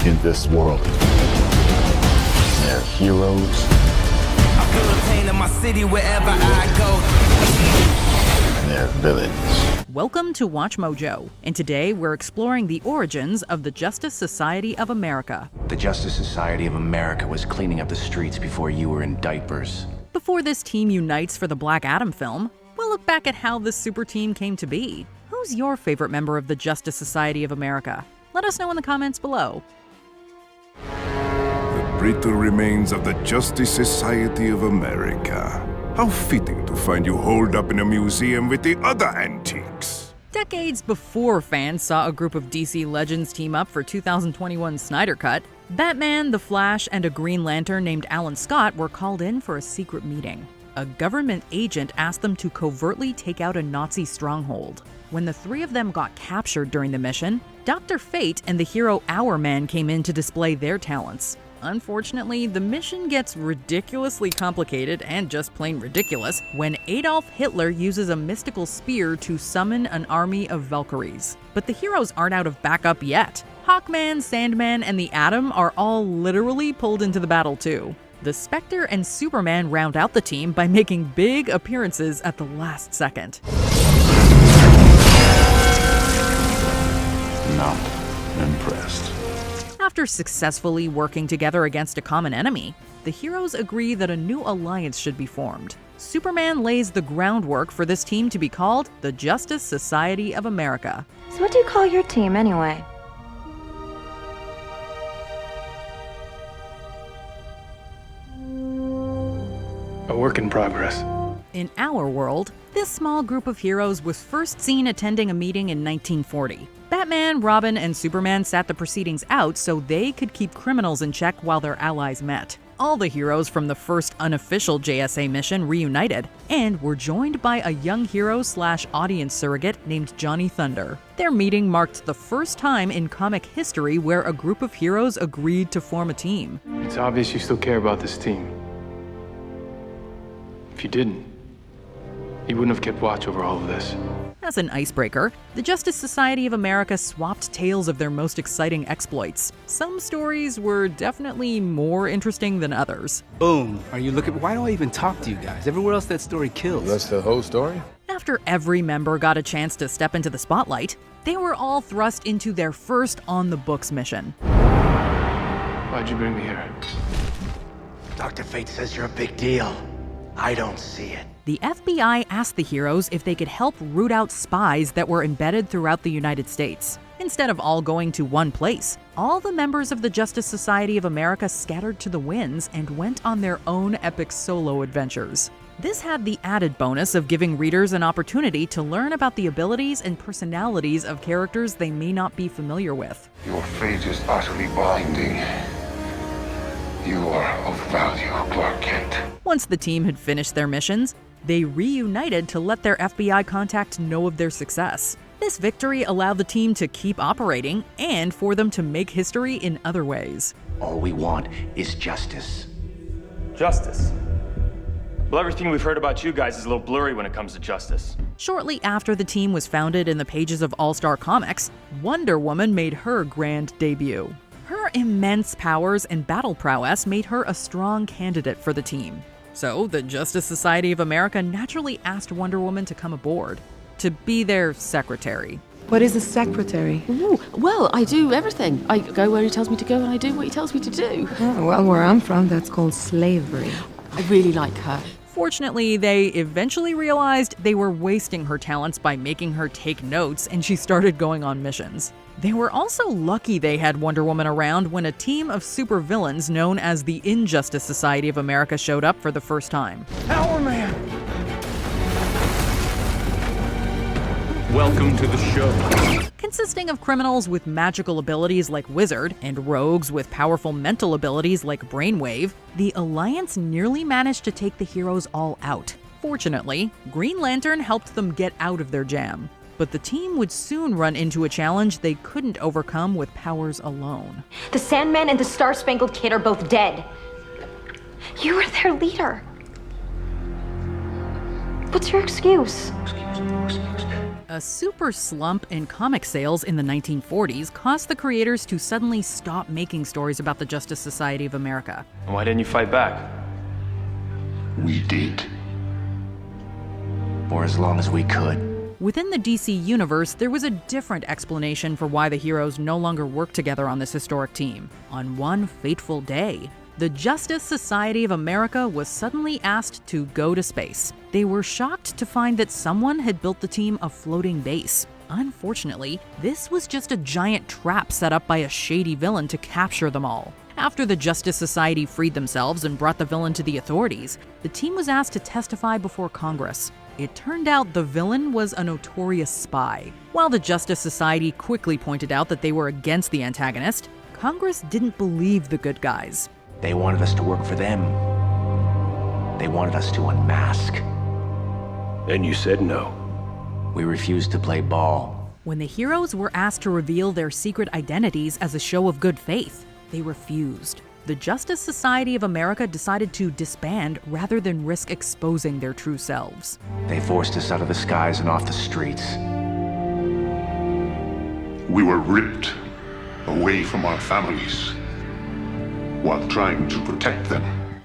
in this world. They're heroes. I feel the pain in my city wherever I go. And they're villains. Welcome to WatchMojo, and today we're exploring the origins of the Justice Society of America. The Justice Society of America was cleaning up the streets before you were in diapers. Before this team unites for the Black Adam film, we'll look back at how this super team came to be. Who's your favorite member of the Justice Society of America? Let us know in the comments below. The brittle remains of the Justice Society of America. How fitting to find you holed up in a museum with the other antiques. Decades before fans saw a group of DC legends team up for 2021's Snyder Cut, Batman, The Flash, and a Green Lantern named Alan Scott were called in for a secret meeting. A government agent asked them to covertly take out a Nazi stronghold. When the three of them got captured during the mission, Dr. Fate and the hero Hourman came in to display their talents. Unfortunately, the mission gets ridiculously complicated and just plain ridiculous when Adolf Hitler uses a mystical spear to summon an army of Valkyries. But the heroes aren't out of backup yet. Hawkman, Sandman, and the Atom are all literally pulled into the battle too. The Spectre and Superman round out the team by making big appearances at the last second. Not impressed. After successfully working together against a common enemy, the heroes agree that a new alliance should be formed. Superman lays the groundwork for this team to be called the Justice Society of America. So what do you call your team anyway? A work in progress. In our world, this small group of heroes was first seen attending a meeting in 1940. Batman, Robin, and Superman sat the proceedings out so they could keep criminals in check while their allies met. All the heroes from the first unofficial JSA mission reunited and were joined by a young hero/audience surrogate named Johnny Thunder. Their meeting marked the first time in comic history where a group of heroes agreed to form a team. It's obvious you still care about this team. If you didn't, you wouldn't have kept watch over all of this. As an icebreaker, the Justice Society of America swapped tales of their most exciting exploits. Some stories were definitely more interesting than others. Boom. Are you looking? Why do I even talk to you guys? Everywhere else that story kills. That's the whole story? After every member got a chance to step into the spotlight, they were all thrust into their first on-the-books mission. Why'd you bring me here? Dr. Fate says you're a big deal. I don't see it. The FBI asked the heroes if they could help root out spies that were embedded throughout the United States. Instead of all going to one place, all the members of the Justice Society of America scattered to the winds and went on their own epic solo adventures. This had the added bonus of giving readers an opportunity to learn about the abilities and personalities of characters they may not be familiar with. Your fate is utterly binding. You are of value, Clark Kent. Once the team had finished their missions, they reunited to let their FBI contact know of their success. This victory allowed the team to keep operating and for them to make history in other ways. All we want is justice. Justice? Well, everything we've heard about you guys is a little blurry when it comes to justice. Shortly after the team was founded in the pages of All-Star Comics, Wonder Woman made her grand debut. Her immense powers and battle prowess made her a strong candidate for the team. So, the Justice Society of America naturally asked Wonder Woman to come aboard, to be their secretary. What is a secretary? Ooh, well, I do everything. I go where he tells me to go and I do what he tells me to do. Oh, well, where I'm from, that's called slavery. I really like her. Fortunately, they eventually realized they were wasting her talents by making her take notes, and she started going on missions. They were also lucky they had Wonder Woman around when a team of supervillains known as the Injustice Society of America showed up for the first time. Hourman! Welcome to the show. Consisting of criminals with magical abilities like Wizard and rogues with powerful mental abilities like Brainwave, the Alliance nearly managed to take the heroes all out. Fortunately, Green Lantern helped them get out of their jam. But the team would soon run into a challenge they couldn't overcome with powers alone. The Sandman and the Star-Spangled Kid are both dead. You were their leader. What's your excuse? A super slump in comic sales in the 1940s caused the creators to suddenly stop making stories about the Justice Society of America. Why didn't you fight back? We did. For as long as we could. Within the DC universe, there was a different explanation for why the heroes no longer worked together on this historic team. On one fateful day, the Justice Society of America was suddenly asked to go to space. They were shocked to find that someone had built the team a floating base. Unfortunately, this was just a giant trap set up by a shady villain to capture them all. After the Justice Society freed themselves and brought the villain to the authorities, the team was asked to testify before Congress. It turned out the villain was a notorious spy. While the Justice Society quickly pointed out that they were against the antagonist, Congress didn't believe the good guys. They wanted us to work for them. They wanted us to unmask. And you said no. We refused to play ball. When the heroes were asked to reveal their secret identities as a show of good faith, they refused. The Justice Society of America decided to disband rather than risk exposing their true selves. They forced us out of the skies and off the streets. We were ripped away from our families while trying to protect them.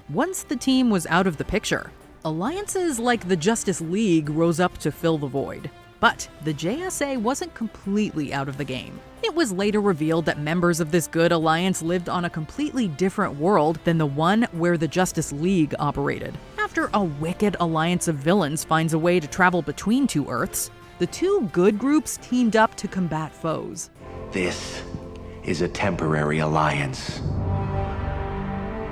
Once the team was out of the picture, alliances like the Justice League rose up to fill the void. But the JSA wasn't completely out of the game. It was later revealed that members of this good alliance lived on a completely different world than the one where the Justice League operated. After a wicked alliance of villains finds a way to travel between two Earths, the two good groups teamed up to combat foes. This is a temporary alliance.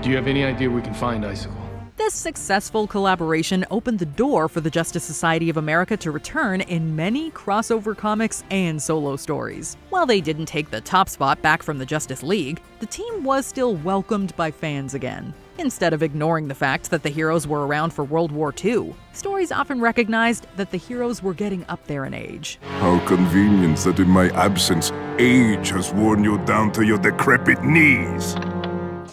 Do you have any idea where we can find Icicle? This successful collaboration opened the door for the Justice Society of America to return in many crossover comics and solo stories. While they didn't take the top spot back from the Justice League, the team was still welcomed by fans again. Instead of ignoring the fact that the heroes were around for World War II, stories often recognized that the heroes were getting up there in age. How convenient that in my absence, age has worn you down to your decrepit knees.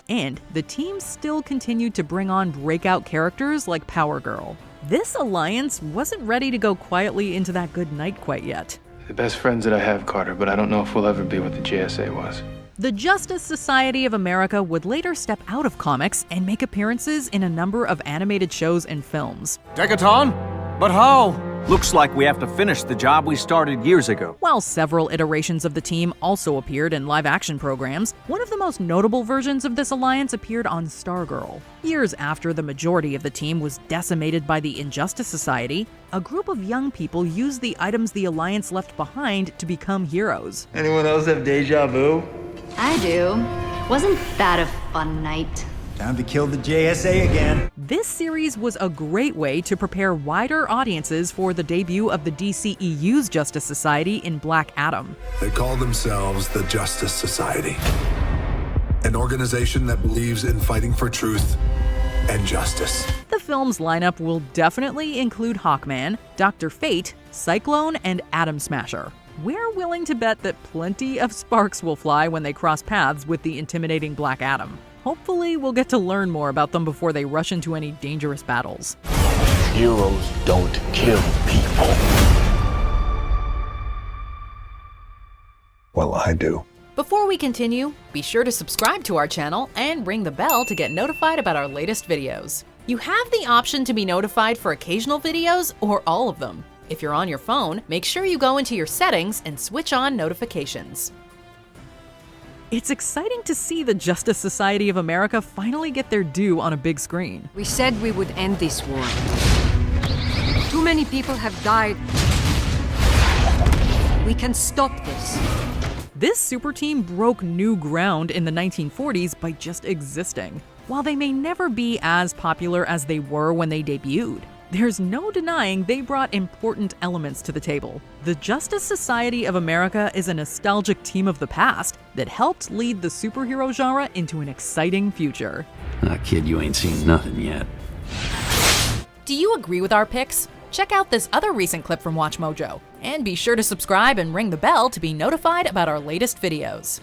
And the team still continued to bring on breakout characters like Power Girl. This alliance wasn't ready to go quietly into that good night quite yet. The best friends that I have, Carter, but I don't know if we'll ever be what the JSA was. The Justice Society of America would later step out of comics and make appearances in a number of animated shows and films. Decaton? But how? Looks like we have to finish the job we started years ago. While several iterations of the team also appeared in live-action programs, one of the most notable versions of this alliance appeared on Stargirl. Years after the majority of the team was decimated by the Injustice Society, a group of young people used the items the Alliance left behind to become heroes. Anyone else have deja vu? I do. Wasn't that a fun night? Time to kill the JSA again. This series was a great way to prepare wider audiences for the debut of the DCEU's Justice Society in Black Adam. They call themselves the Justice Society, an organization that believes in fighting for truth and justice. The film's lineup will definitely include Hawkman, Dr. Fate, Cyclone, and Atom Smasher. We're willing to bet that plenty of sparks will fly when they cross paths with the intimidating Black Adam. Hopefully, we'll get to learn more about them before they rush into any dangerous battles. Heroes don't kill people. Well, I do. Before we continue, be sure to subscribe to our channel and ring the bell to get notified about our latest videos. You have the option to be notified for occasional videos or all of them. If you're on your phone, make sure you go into your settings and switch on notifications. It's exciting to see the Justice Society of America finally get their due on a big screen. We said we would end this war. Too many people have died. We can stop this. This super team broke new ground in the 1940s by just existing. While they may never be as popular as they were when they debuted, there's no denying they brought important elements to the table. The Justice Society of America is a nostalgic team of the past that helped lead the superhero genre into an exciting future. Kid, you ain't seen nothing yet. Do you agree with our picks? Check out this other recent clip from WatchMojo, and be sure to subscribe and ring the bell to be notified about our latest videos.